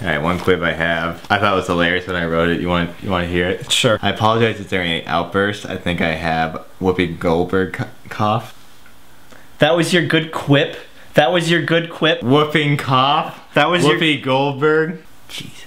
Alright, one quip I have. I thought it was hilarious when I wrote it. You want to hear it? Sure. I apologize if there are any outbursts. I think I have Whoopi Goldberg cough. That was your good quip? That was your good quip? Whooping cough? That was Whoopi Goldberg? Jesus.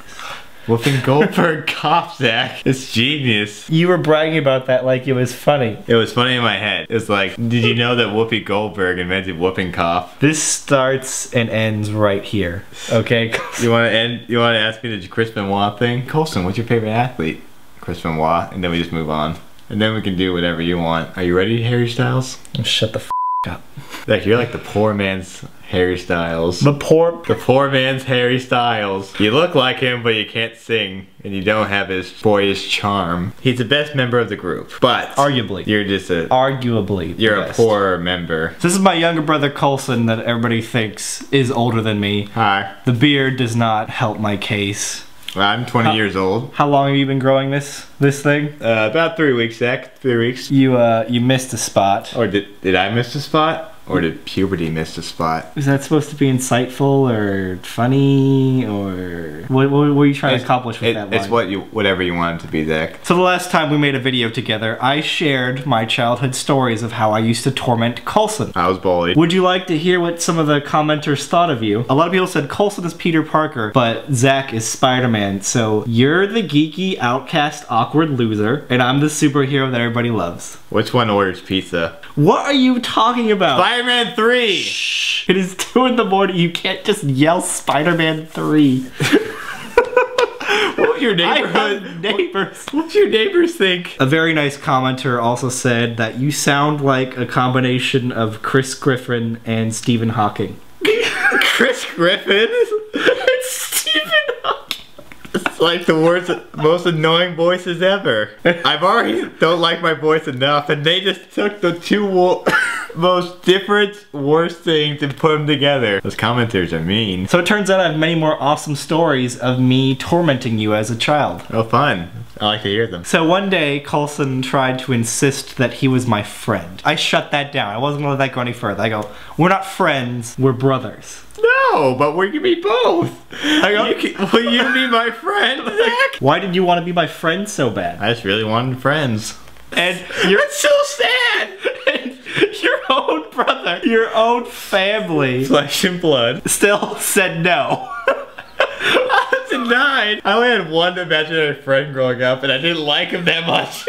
Whooping Goldberg cough, Zach. It's genius. You were bragging about that like it was funny. It was funny in my head. It's like, did you know that Whoopi Goldberg invented whooping cough? This starts and ends right here. Okay? You want to ask me the Chris Benoit thing? Colson, what's your favorite athlete? Chris Benoit. And then we just move on. And then we can do whatever you want. Are you ready, Harry Styles? Shut the f up. Like, you're like the poor man's Harry Styles. The poor man's Harry Styles. You look like him, but you can't sing, and you don't have his boyish charm. He's the best member of the group, but arguably, you're just a you're a poor member. This is my younger brother Colson that everybody thinks is older than me. Hi. The beard does not help my case. Well, I'm 20 years old. How long have you been growing this thing? About 3 weeks, Zach. 3 weeks. You missed a spot. Or did I miss a spot? Or did puberty miss a spot? Is that supposed to be insightful or funny or what were you trying to accomplish with that line? It's whatever you want it to be, Zach. So the last time we made a video together, I shared my childhood stories of how I used to torment Colson. I was bullied. Would you like to hear what some of the commenters thought of you? A lot of people said Colson is Peter Parker, but Zach is Spider-Man. So you're the geeky, outcast, awkward loser, and I'm the superhero that everybody loves. Which one orders pizza? What are you talking about? Spider-Man 3! Shh. It is 2 in the morning. You can't just yell Spider-Man 3. What would your neighborhood I have neighbors? What do your neighbors think? A very nice commenter also said that you sound like a combination of Chris Griffin and Stephen Hawking. Chris Griffin? It's Stephen Hawking. It's like the most annoying voices ever. I've already don't like my voice enough, and they just took the two most different, worst things and put them together. Those commenters are mean. So it turns out I have many more awesome stories of me tormenting you as a child. Oh, fun. I like to hear them. So one day, Colson tried to insist that he was my friend. I shut that down. I wasn't gonna let that go any further. I go, we're not friends, we're brothers. No, but we can be both. I go, will you be my friend, Zach? Why did you want to be my friend so bad? I just really wanted friends. And you're That's so sad! and your own brother, your own family, Flesh and blood. still said no. I was denied. I only had one imaginary friend growing up, and I didn't like him that much.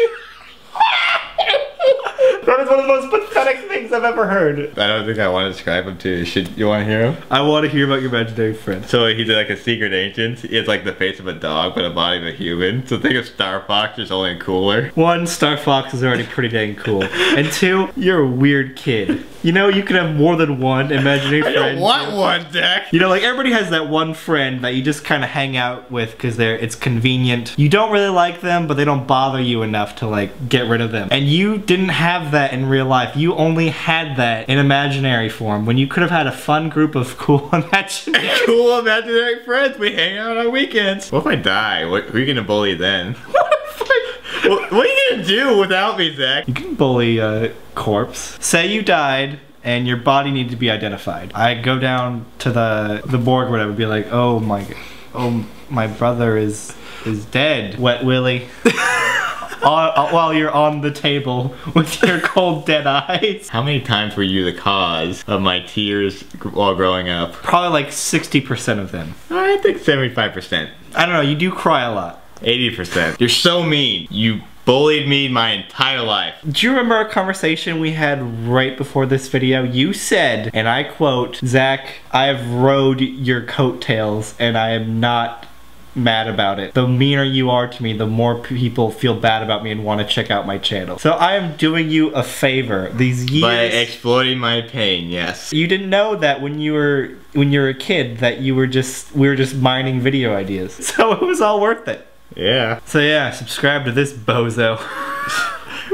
That is one of the most pathetic things I've ever heard. I don't think I want to describe him to you. You want to hear him? I want to hear about your imaginary friend. So he's like a secret agent. He has like the face of a dog, but a body of a human. So think of Star Fox, just only cooler. 1, Star Fox is already pretty dang cool. And 2, you're a weird kid. You know, you can have more than one imaginary friend. I don't want one, Zach. You know, like everybody has that one friend that you just kind of hang out with because it's convenient. You don't really like them, but they don't bother you enough to like get rid of them. And you didn't have that in real life. You only had that in imaginary form when you could have had a fun group of cool imaginary Cool imaginary friends. We hang out on weekends. What if I die? Who are you gonna bully then? What are you gonna do without me, Zach? You can bully a corpse. Say you died and your body needed to be identified. I go down to the morgue or whatever and be like, oh my brother is dead. Wet Willie. While you're on the table with your cold dead eyes. How many times were you the cause of my tears while growing up? Probably like 60% of them. I think 75%. I don't know, you do cry a lot. 80%. You're so mean. You bullied me my entire life. Do you remember a conversation we had right before this video? You said, and I quote, Zach, I have rode your coattails and I am not mad about it. The meaner you are to me, the more people feel bad about me and want to check out my channel. So I am doing you a favor. These years... By exploiting my pain, yes. You didn't know that when you were a kid that we were just mining video ideas. So it was all worth it. Yeah. So yeah, subscribe to this bozo.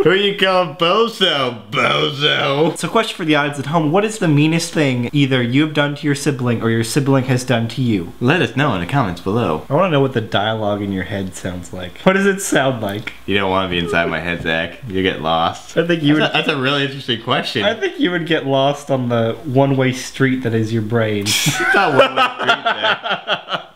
Who you call bozo? Bozo. So question for the audience at home, what is the meanest thing either you have done to your sibling or your sibling has done to you? Let us know in the comments below. I want to know what the dialogue in your head sounds like. What does it sound like? You don't want to be inside my head, Zach. You get lost. I think you would... That's a really interesting question. I think you would get lost on the one-way street that is your brain. It's not one-way street, Zach.